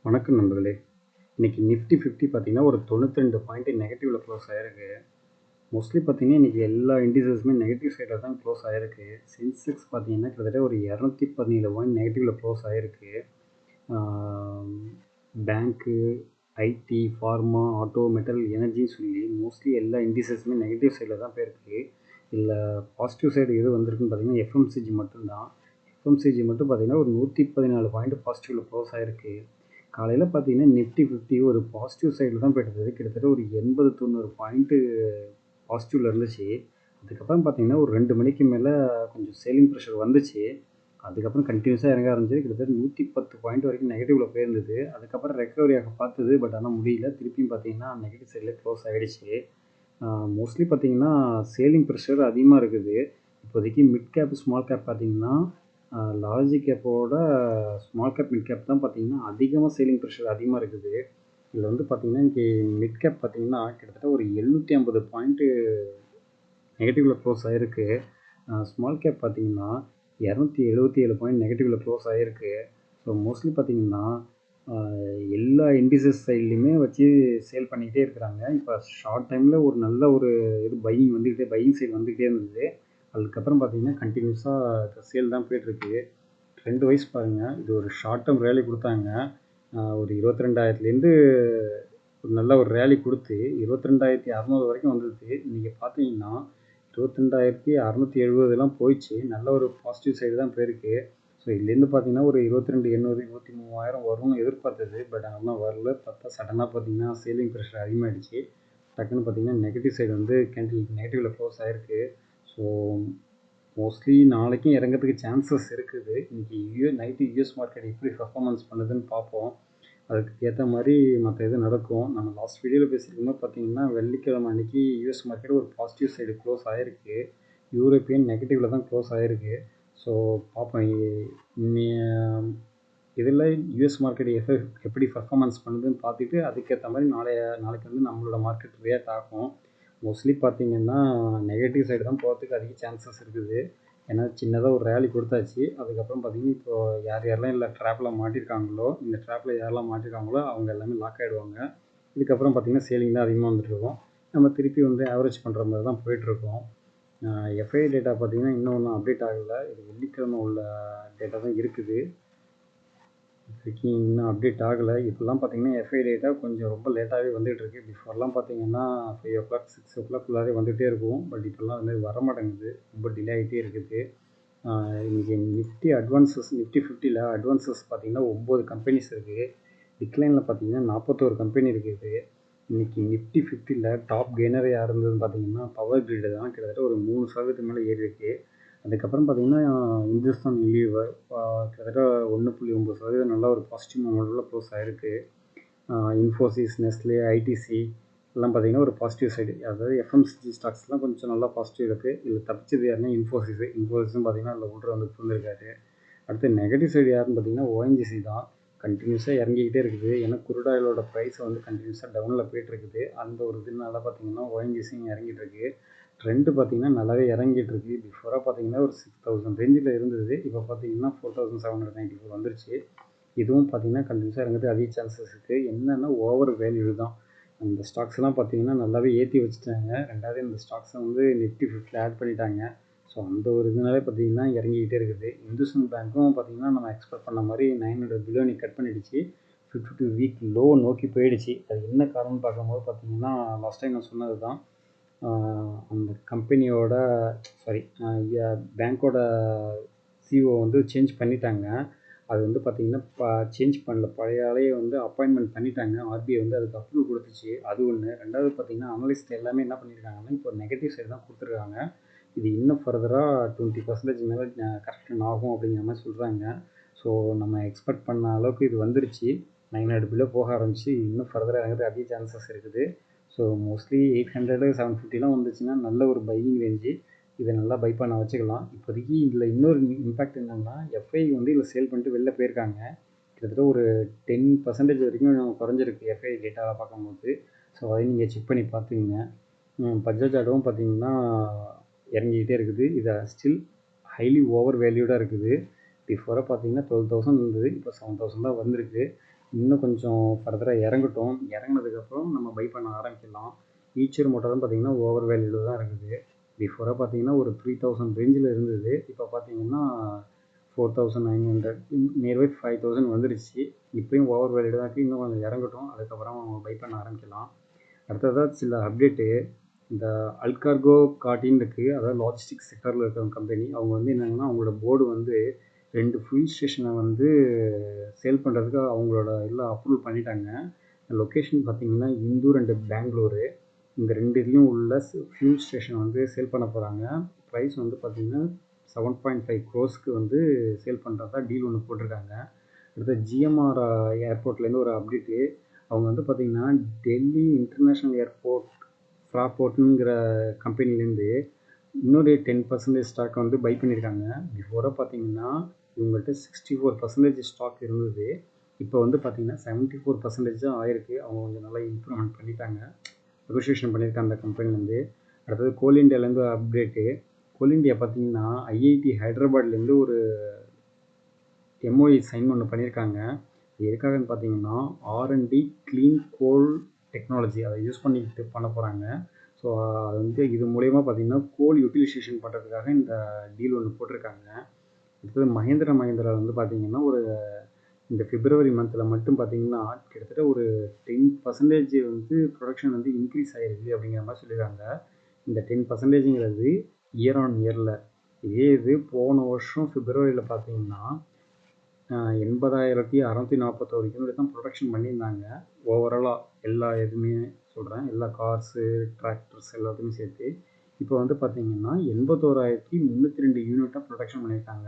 வணக்கம் நண்பர்களே. இன்னைக்கு நிஃப்டி 50 பார்த்தீங்கன்னா ஒரு 92 பாயிண்ட் நெகட்டிவ்ல க்ளோஸ் ஆயிருக்கு. மோஸ்ட்லி பார்த்தீங்கன்னா இன்னைக்கு எல்லா இண்டிசஸுமே நெகட்டிவ் சைடில் தான் க்ளோஸ் ஆயிருக்கு. சென்செக்ஸ் பார்த்தீங்கன்னா கிட்டத்தட்ட ஒரு 217 பாயிண்ட் நெகட்டிவ்ல க்ளோஸ் ஆயிருக்கு. பேங்க்கு, ஐடி, ஃபார்மா, ஆட்டோ, மெட்டல், எனர்ஜின்னு சொல்லி மோஸ்ட்லி எல்லா இண்டிசஸுமே நெகட்டிவ் சைடில் தான் போயிருக்கு. இல்லை பாசிட்டிவ் சைடு எது வந்திருக்குன்னு பார்த்தீங்கன்னா எஃப்எம்சிஜி மட்டும்தான். எஃப்எம்சிஜி மட்டும் பார்த்தீங்கன்னா ஒரு 114 பாயிண்ட் பாசிட்டிவில் க்ளோஸ் ஆயிருக்கு. காலையில் பார்த்தீங்கன்னா நிஃப்டி 50 ஒரு பாசிட்டிவ் சைடில் தான் போயிட்டு இருந்தது. கிட்டத்தட்ட ஒரு 80-90 பாயிண்ட்டு பாசிட்டிவில் இருந்துச்சு. அதுக்கப்புறம் பார்த்தீங்கன்னா ஒரு 2 மணிக்கு மேலே கொஞ்சம் சேலிங் ப்ரெஷர் வந்துச்சு. அதுக்கப்புறம் கண்டினியூஸாக இறங்க ஆரம்பிச்சது. கிட்டத்தட்ட 110 பாயிண்ட் வரைக்கும் நெகட்டிவில் போயிருந்தது. அதுக்கப்புறம் ரெக்கவரி ஆக பார்த்தது, பட் ஆனால் முடியல. திருப்பியும் பார்த்தீங்கன்னா நெகட்டிவ் சைடில் க்ளோஸ் ஆகிடுச்சு. மோஸ்ட்லி பார்த்தீங்கன்னா சேலிங் ப்ரெஷர் அதிகமாக இருக்குது. இப்போதைக்கு மிட் கேப், ஸ்மால் கேப் பார்த்தீங்கன்னா லார்ஜ் கேப்போட ஸ்மால் கேப், மிட் கேப் தான் பார்த்தீங்கன்னா அதிகமாக சேலிங் ப்ரெஷர் அதிகமாக இருக்குது. இதில் வந்து பார்த்தீங்கன்னா இன்றைக்கி மிட் கேப் பார்த்தீங்கன்னா கிட்டத்தட்ட ஒரு 750 பாயிண்ட்டு நெகட்டிவில் க்ளோஸ் ஆகிருக்கு. ஸ்மால் கேப் பார்த்தீங்கன்னா 277 பாயிண்ட் நெகட்டிவில் க்ளோஸ் ஆகிருக்கு. ஸோ மோஸ்ட்லி பார்த்தீங்கன்னா எல்லா இண்டிசஸ் சைட்லேயுமே வச்சு சேல் பண்ணிக்கிட்டே இருக்கிறாங்க. இப்போ ஷார்ட் டைமில் ஒரு நல்ல ஒரு பையிங் சைடு வந்துக்கிட்டே இருந்தது. அதுக்கப்புறம் பார்த்தீங்கன்னா கண்டினியூஸாக சேல் தான் போயிட்டுருக்கு. ட்ரெண்ட் வைஸ் பாருங்கள், இது ஒரு ஷார்ட் டேர்ம் ரேலி கொடுத்தாங்க. ஒரு 22,000லேருந்து ஒரு நல்ல ஒரு ரேலி கொடுத்து 22,600 வரைக்கும் வந்தது. இன்றைக்கி பார்த்தீங்கன்னா 22,670 போயிடுச்சு. நல்ல ஒரு பாசிட்டிவ் சைடு தான் போயிருக்கு. ஸோ இதுலேருந்து பார்த்தீங்கன்னா ஒரு 22,800, 23,000 வரும்னு எதிர்பார்த்தது. பட் ஆனால் வரல. பார்த்தா சடனாக பார்த்தீங்கன்னா சேலிங் ப்ரெஷர் அதிகமாகிடுச்சு. டக்குன்னு பார்த்தீங்கன்னா நெகட்டிவ் சைடு வந்து கேண்டில் நெகட்டிவில் க்ளோஸ் ஆகிருக்கு. ஸோ மோஸ்ட்லி நாளைக்கும் இறங்கிறதுக்கு சான்சஸ் இருக்குது. இன்றைக்கி நைட்டு யூஎஸ் மார்க்கெட் எப்படி பர்ஃபார்மன்ஸ் பண்ணுதுன்னு பார்ப்போம். அதுக்கு ஏற்ற மாதிரி மற்ற இது நடக்கும். நம்ம லாஸ்ட் வீடியோவில் பேசியிருக்கும்போது பார்த்தீங்கன்னா வெள்ளிக்கிழமை அன்றைக்கி யூஎஸ் மார்க்கெட் ஒரு பாசிட்டிவ் சைடு க்ளோஸ் ஆகிருக்கு. யூரோப்பியன் நெகட்டிவில் தான் க்ளோஸ் ஆகிருக்கு. ஸோ பார்ப்போம் இதில் யூஎஸ் மார்க்கெட் எப்படி பர்ஃபார்மன்ஸ் பண்ணுதுன்னு பார்த்துட்டு அதுக்கேற்ற மாதிரி நாளைக்கு வந்து நம்மளோட மார்க்கெட் ரியாக்ட் ஆகும். மோஸ்ட்லி பார்த்தீங்கன்னா நெகட்டிவ் சைடு தான் போகிறதுக்கு அதிக சான்சஸ் இருக்குது. ஏன்னா சின்னதாக ஒரு ரேலி கொடுத்தாச்சு. அதுக்கப்புறம் பார்த்தீங்கன்னா இப்போது யாரெல்லாம் இல்லை ட்ராப்பில் மாட்டியிருக்காங்களோ, இந்த ட்ராப்பில் யாரெல்லாம் மாட்டியிருக்காங்களோ அவங்க எல்லாமே லாக் ஆகிடுவாங்க. இதுக்கப்புறம் பார்த்தீங்கன்னா சேலிங் தான் அதிகமாக வந்துட்டுருக்கும். நம்ம திருப்பி வந்து ஆவரேஜ் பண்ணுற மாதிரி தான் போயிட்டுருக்கோம். எஃப்ஐ டேட்டா பார்த்தீங்கன்னா இன்னும் ஒன்றும் அப்டேட் ஆகலை. இது வெள்ளிக்கிழமை உள்ள டேட்டா தான் இருக்குது. இப்போதைக்கு இன்னும் அப்டேட் ஆகலை. இப்போலாம் பார்த்தீங்கன்னா எஃப்ஐ டேட்டா கொஞ்சம் ரொம்ப லேட்டாகவே வந்துகிட்ருக்கு. பிஃபோர்லாம் பார்த்தீங்கன்னா 5 o'clock 6 o'clock வந்துகிட்டே இருக்கும். பட் இப்போல்லாம் அது மாதிரி வர மாட்டேங்குது. ரொம்ப டிலே ஆகிட்டே இருக்குது. இன்றைக்கி நிஃப்டி 50ல் அட்வான்சஸ் பார்த்தீங்கன்னா 9 கம்பெனிஸ் இருக்குது. டிக்ளைனில் பார்த்தீங்கன்னா 41 கம்பெனி இருக்குது. இன்றைக்கி நிஃப்டி 50ல் டாப் கெய்னர் யார் இருந்ததுன்னு பார்த்தீங்கன்னா பவர் கிரிட் தான். கிட்டத்தட்ட ஒரு 3% மேலே ஏறி இருக்குது. அதுக்கப்புறம் பார்த்தீங்கன்னா இந்துஸ்தான் லீவர் கிட்டத்தட்ட 1.9% நல்லா ஒரு பாசிட்டிவ் மூமெண்ட்டில் க்ளோஸ் ஆகிருக்கு. இன்ஃபோசிஸ், நெஸ்லே, ஐடிசி எல்லாம் பார்த்தீங்கன்னா ஒரு பாசிட்டிவ் சைடு. அதாவது எஃப்எம்சிஜி ஸ்டாக்ஸ்லாம் கொஞ்சம் நல்லா பாசிட்டிவ் இருக்குது. இதில் தப்பிச்சது யாருன்னா இன்ஃபோசிஸும் பார்த்தீங்கன்னா அதில் உள்ள வந்து புரிஞ்சிருக்காரு. அடுத்து நெகட்டிவ் சைடு யாருன்னு பார்த்தீங்கன்னா ஓஎன்ஜிசி தான். கண்டினியூஸாக இறங்கிக்கிட்டே இருக்குது. ஏன்னா குருடாயிலோட ப்ரைஸ் வந்து கண்டினியூஸாக டவுனில் போயிட்டுருக்குது. அந்த ஒரு இதனால பார்த்தீங்கன்னா ஓஎன்ஜிசியும் இறங்கிட்டு இருக்கு. ட்ரெண்டு பார்த்தீங்கன்னா நல்லாவே இறங்கிட்டு இருக்கு. பிஃபோராக பார்த்தீங்கன்னா ஒரு 6,000 ரேஞ்சில் இருந்தது. இப்போ பார்த்தீங்கன்னா 4,794 வந்துருச்சு. இதுவும் பார்த்தீங்கன்னா கண்டினியூஸாக இறங்குறது அதிக சான்சஸ் இருக்குது. என்னென்னா ஓவர் வேல்யூ தான். அந்த ஸ்டாக்ஸ்லாம் பார்த்தீங்கன்னா நல்லாவே ஏற்றி வச்சுட்டாங்க. ரெண்டாவது இந்த ஸ்டாக்ஸை வந்து நிஃப்டி 50ல் ஆட் பண்ணிட்டாங்க. ஸோ அந்த ஒரு இதனாலே பார்த்தீங்கன்னா இறங்கிக்கிட்டே இருக்குது. இந்துஸ்தான் பேங்க்கும் பார்த்தீங்கன்னா நம்ம எக்ஸ்பெக்ட் பண்ண மாதிரி 900 பில்லியன் கட் பண்ணிடுச்சு. 52 வீக் லோ நோக்கி போயிடுச்சு. அது என்ன காரணம்னு பார்க்கும்போது பார்த்தீங்கன்னா லாஸ்ட் டைம் நான் சொன்னது தான். அந்த கம்பெனியோட பேங்க்கோட சிஓ வந்து சேஞ்ச் பண்ணிட்டாங்க. அது வந்து பார்த்திங்கன்னா சேஞ்ச் பண்ணல. பழைய ஆளையே வந்து அப்பாயின்மெண்ட் பண்ணிட்டாங்க. ஆர்பிஐ வந்து அதுக்கு அப்ரூவல் கொடுத்துச்சு. அது ஒன்று. ரெண்டாவது பார்த்திங்கன்னா அனலிஸ்ட் எல்லாமே என்ன பண்ணியிருக்காங்கன்னா இப்போ நெகட்டிவ் சைடு தான் கொடுத்துருக்காங்க. இது இன்னும் ஃபர்தராக 20% மேலே கரெக்ஷன் ஆகும் அப்படிங்கிற மாதிரி சொல்கிறாங்க. ஸோ நம்ம எக்ஸ்பெக்ட் பண்ண அளவுக்கு இது வந்துருச்சு. 900 பிலோ போக ஆரம்பிச்சு இன்னும் ஃபர்தராக இறங்குறது அதிக சான்சஸ் இருக்குது. ஸோ மோஸ்ட்லி 800, 750 வந்துச்சுன்னா நல்ல ஒரு பையிங் ரேஞ்சு. இதை நல்லா பை பண்ண வச்சுக்கலாம். இப்போதைக்கு இதில் இன்னொரு இம்பேக்ட் என்னென்னா எஃப்ஐ வந்து இதில் சேல் பண்ணிட்டு வெளில போயிருக்காங்க. கிட்டத்தட்ட ஒரு 10% வரைக்கும் குறைஞ்சிருக்கு எஃப்ஐ டேட்டாவை பார்க்கும்போது. ஸோ அதை நீங்கள் செக் பண்ணி பார்த்துக்குங்க. பஜாஜ் ஆட்டோவும் பார்த்தீங்கன்னா இறங்கிக்கிட்டே இருக்குது. இதை ஸ்டில் ஹைலி ஓவர் வேல்யூடாக இருக்குது. பிஃபோராக பார்த்தீங்கன்னா 12,000 இருந்தது. இப்போ 7,000 தான் வந்திருக்கு. இன்னும் கொஞ்சம் ஃபர்தராக இறங்கட்டும். இறங்குனதுக்கப்புறம் நம்ம பை பண்ண ஆரம்பிக்கலாம். ஈச்சர் மோட்டாரும் பார்த்தீங்கன்னா ஓவர் வேல்யூவில் தான் இருக்குது. பிஃபோராக பார்த்தீங்கன்னா ஒரு 3000 ரேஞ்சில் இருந்தது. இப்போ பார்த்தீங்கன்னா 4900 நியர்பை 5000 வந்துருச்சு. இப்பயும் ஓவர் வேல்யூ தான் இருக்குது. இன்னும் கொஞ்சம் இறங்கட்டும். அதுக்கப்புறம் பை பண்ண ஆரம்பிக்கலாம். அடுத்ததாக சில அப்டேட்டு. இந்த அல்கார்கோ கார்டின்னு இருக்குது. அதாவது லாஜிஸ்டிக்ஸ் செக்டரில் இருக்கிற கம்பெனி. அவங்க வந்து என்னங்கன்னா அவங்களோட போர்டு வந்து 2 ஃபியூல் ஸ்டேஷனை வந்து சேல் பண்ணுறதுக்கு அவங்களோட எல்லாம் அப்ரூவல் பண்ணிட்டாங்க. லொக்கேஷன் பார்த்தீங்கன்னா இந்தூர் அண்டு பெங்களூரு. இந்த 2 இதுலேயும் உள்ள ஃபியூல் ஸ்டேஷன் வந்து சேல் பண்ண போகிறாங்க. ப்ரைஸ் வந்து பார்த்தீங்கன்னா 7.5 crores வந்து சேல் பண்ணுறதா டீல் ஒன்று போட்டிருக்காங்க. அடுத்து ஜிஎம்ஆர் ஏர்போர்ட்லேருந்து ஒரு அப்டேட்டு. அவங்க வந்து பார்த்திங்கன்னா டெல்லி இன்டர்நேஷ்னல் ஏர்போர்ட் ஃப்ராபோர்ட்டுங்கிற கம்பெனிலேருந்து இன்னொரு 10% ஸ்டாக் வந்து பை பண்ணியிருக்காங்க. பிஃபோராக பார்த்தீங்கன்னா இவங்கள்ட்ட 64% ஸ்டாக் இருந்தது. இப்போ வந்து பார்த்தீங்கன்னா 74% தான் ஆயிருக்கு. அவங்க கொஞ்சம் நல்லா இம்ப்ரூவ்மெண்ட் பண்ணிட்டாங்க. நெகோஷியேஷன் பண்ணியிருக்காங்க அந்த கம்பெனிலேருந்து. அடுத்தது கோல் இண்டியாவிலேருந்து அப்டேட்டு. கோல் இண்டியா பார்த்தீங்கன்னா ஐஐடி ஹைதராபாத்லேருந்து ஒரு எம்ஓஇ சைன் ஒன்று பண்ணியிருக்காங்க. இது எதுக்காகன்னு பார்த்தீங்கன்னா ஆர்என்டி க்ளீன் கோல் டெக்னாலஜி அதை யூஸ் பண்ணிக்கிட்டு பண்ண போகிறாங்க. ஸோ அது வந்து இது மூலயமா பார்த்தீங்கன்னா கோல் யூட்டிலைசேஷன் பண்ணுறதுக்காக இந்த டீல் ஒன்று போட்டிருக்காங்க. அடுத்தது மஹேந்திரா வந்து பார்த்தீங்கன்னா இந்த பிப்ரவரி மந்தில் மட்டும் பார்த்தீங்கன்னா கிட்டத்தட்ட ஒரு 10% வந்து ப்ரொடக்ஷன் வந்து இன்க்ரீஸ் ஆகிருக்கு அப்படிங்கிற மாதிரி சொல்லியிருக்காங்க. இந்த 10%ங்கிறது இயர் ஆன் இயரில். இதே இது போன வருஷம் பிப்ரவரியில் பார்த்தீங்கன்னா 80,641 யூனிட் தான் ப்ரொடக்ஷன் பண்ணியிருந்தாங்க. ஓவராலாக எல்லா எதுவுமே சொல்கிறேன், எல்லா கார்ஸு டிராக்டர்ஸ் எல்லாத்தையுமே சேர்த்து. இப்போ வந்து பார்த்தீங்கன்னா 81,302 யூனிட்டாக ப்ரொடக்ஷன் பண்ணியிருக்காங்க.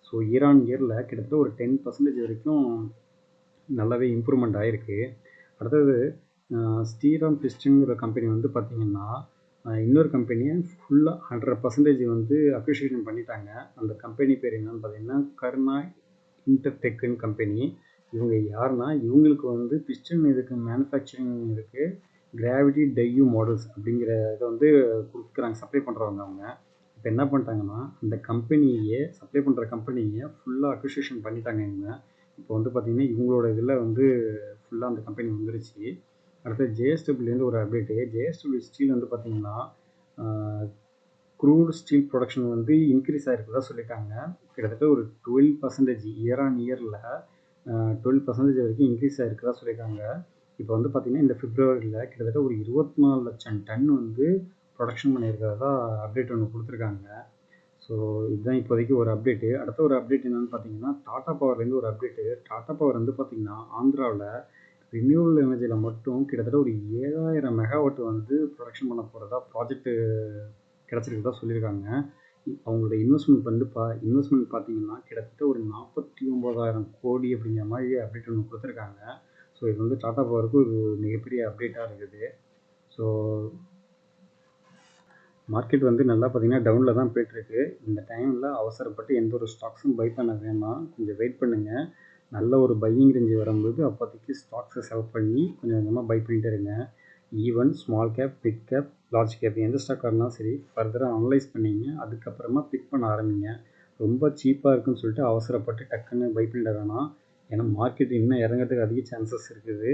ஸோ இயர் ஆன் இயரில் கிட்டத்தட்ட ஒரு 10% வரைக்கும் நல்லாவே இம்ப்ரூவ்மெண்ட் ஆகிருக்கு. அடுத்தது ஸ்ரீராம் பிஸ்டன்ங்கிற கம்பெனி வந்து பார்த்திங்கன்னா இன்னொரு கம்பெனியை ஃபுல்லாக 100% வந்து அப்ரிஷியேஷன் பண்ணிட்டாங்க. அந்த கம்பெனி பேர் என்னன்னு பார்த்தீங்கன்னா கருணா இன்டர்டெக்குன்னு கம்பெனி. இவங்க யாருன்னா இவங்களுக்கு வந்து பிஸ்டன் இதுக்கு மேனுஃபேக்சரிங் இருக்குது. கிராவிட்டி டையூ மாடல்ஸ் அப்படிங்கிற இதை வந்து கொடுக்குறாங்க, சப்ளை பண்ணுறவங்க அவங்க. இப்போ என்ன பண்ணிட்டாங்கன்னா அந்த கம்பெனியே சப்ளை பண்ணுற கம்பெனியை ஃபுல்லாக அக்விசிஷன் பண்ணிட்டாங்க இவங்க. இப்போ வந்து பார்த்திங்கன்னா இவங்களோட இதில் வந்து ஃபுல்லாக அந்த கம்பெனி வந்துருச்சு. அடுத்து ஜேஎஸ்டபிள்யூலேருந்து ஒரு அப்டேட்டு. ஜேஎஸ்டபிள்யூ ஸ்டீல் வந்து பார்த்திங்கன்னா க்ரூட் ஸ்டீல் ப்ரொடக்ஷன் வந்து இன்க்ரீஸ் ஆகிருக்குதா சொல்லியிருக்காங்க. கிட்டத்தட்ட ஒரு 12% இயர் ஆன் இயரில் 12% வரைக்கும் இன்க்ரீஸ் ஆகிருக்குதா சொல்லியிருக்காங்க. இப்போ வந்து பார்த்திங்கன்னா இந்த பிப்ரவரியில் கிட்டத்தட்ட ஒரு 24 லட்சம் டன் வந்து ப்ரொடக்ஷன் பண்ணியிருக்கிறதா அப்டேட் ஒன்று கொடுத்துருக்காங்க. ஸோ இதுதான் இப்போதைக்கு ஒரு அப்டேட்டு. அடுத்த ஒரு அப்டேட் என்னென்னு பார்த்தீங்கன்னா டாடா பவர்லேருந்து ஒரு அப்டேட்டு. டாடா பவர் வந்து பார்த்திங்கன்னா ஆந்திராவில் ரினியூவல் எனர்ஜியில் மட்டும் கிட்டத்தட்ட ஒரு 7000 மெகாவாட் வந்து ப்ரொடக்ஷன் பண்ண போகிறதா ப்ராஜெக்ட்டு கிடச்சிருக்கிறதா சொல்லியிருக்காங்க. அவங்களோட இன்வெஸ்ட்மெண்ட் பார்த்தீங்கன்னா கிட்டத்தட்ட ஒரு 49,000 கோடி அப்படிங்கிற மாதிரி அப்டேட் ஒன்று கொடுத்துருக்காங்க. ஸோ இது வந்து டாடா பவருக்கு ஒரு மிகப்பெரிய அப்டேட்டாக இருக்குது. ஸோ மார்க்கெட் வந்து நல்லா பார்த்தீங்கன்னா டவுனில் தான் போய்ட்டுருக்கு. இந்த டைமில் அவசரப்பட்டு எந்த ஒரு ஸ்டாக்ஸும் பை பண்ண வேணாம். கொஞ்சம் வெயிட் பண்ணுங்கள். நல்ல ஒரு பையிங் ரேஞ்சு வரும்போது அப்போதைக்கு ஸ்டாக்ஸை செலக்ட் பண்ணி கொஞ்சம் கொஞ்சமாக பை பண்ணிகிட்டே இருங்க. Even small cap, big cap, large cap எந்த ஸ்டாக்காக இருந்தாலும் சரி ஃபர்தராக அனலைஸ் பண்ணிங்க. அதுக்கப்புறமா பிக் பண்ண ஆரம்பிங்க. ரொம்ப சீப்பாக இருக்குன்னு சொல்லிட்டு அவசரப்பட்டு டக்குன்னு பை பண்ணிட வேணாம். ஏன்னா மார்க்கெட் இன்னும் இறங்கிறதுக்கு அதிக சான்சஸ் இருக்குது.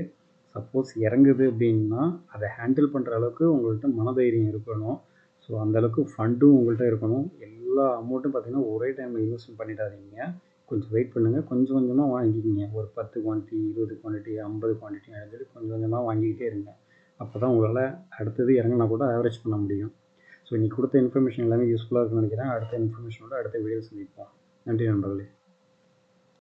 சப்போஸ் இறங்குது அப்படின்னா அதை ஹேண்டில் பண்ணுற அளவுக்கு உங்கள்கிட்ட மனதைரியம் இருக்கணும். ஸோ அந்தளவுக்கு ஃபண்டும் உங்கள்கிட்ட இருக்கணும். எல்லா அமௌண்ட்டும் பார்த்திங்கன்னா ஒரே டைமில் இன்வெஸ்ட் பண்ணிடாதீங்க. கொஞ்சம் வெயிட் பண்ணுங்கள். கொஞ்சம் கொஞ்சமாக வாங்கிக்கிங்க. ஒரு 10 குவான்டிட்டி, 20 குவான்டிட்டி, 50 குவான்டிட்டி அப்படின்னு சொல்லி கொஞ்சம் கொஞ்சமாக வாங்கிக்கிட்டே இருங்க. அப்போ தான் உங்களால் அடுத்தது இறங்கினா கூட ஆவரேஜ் பண்ண முடியும். ஸோ இன்றைக்கி கொடுத்த இன்ஃபர்மேஷன் எல்லாமே யூஸ்ஃபுல்லாக இருக்குன்னு நினைக்கிறேன். அடுத்த இன்ஃபர்மேஷனோட அடுத்த வீடியோ சந்திப்போம். நன்றி நண்பர்களே.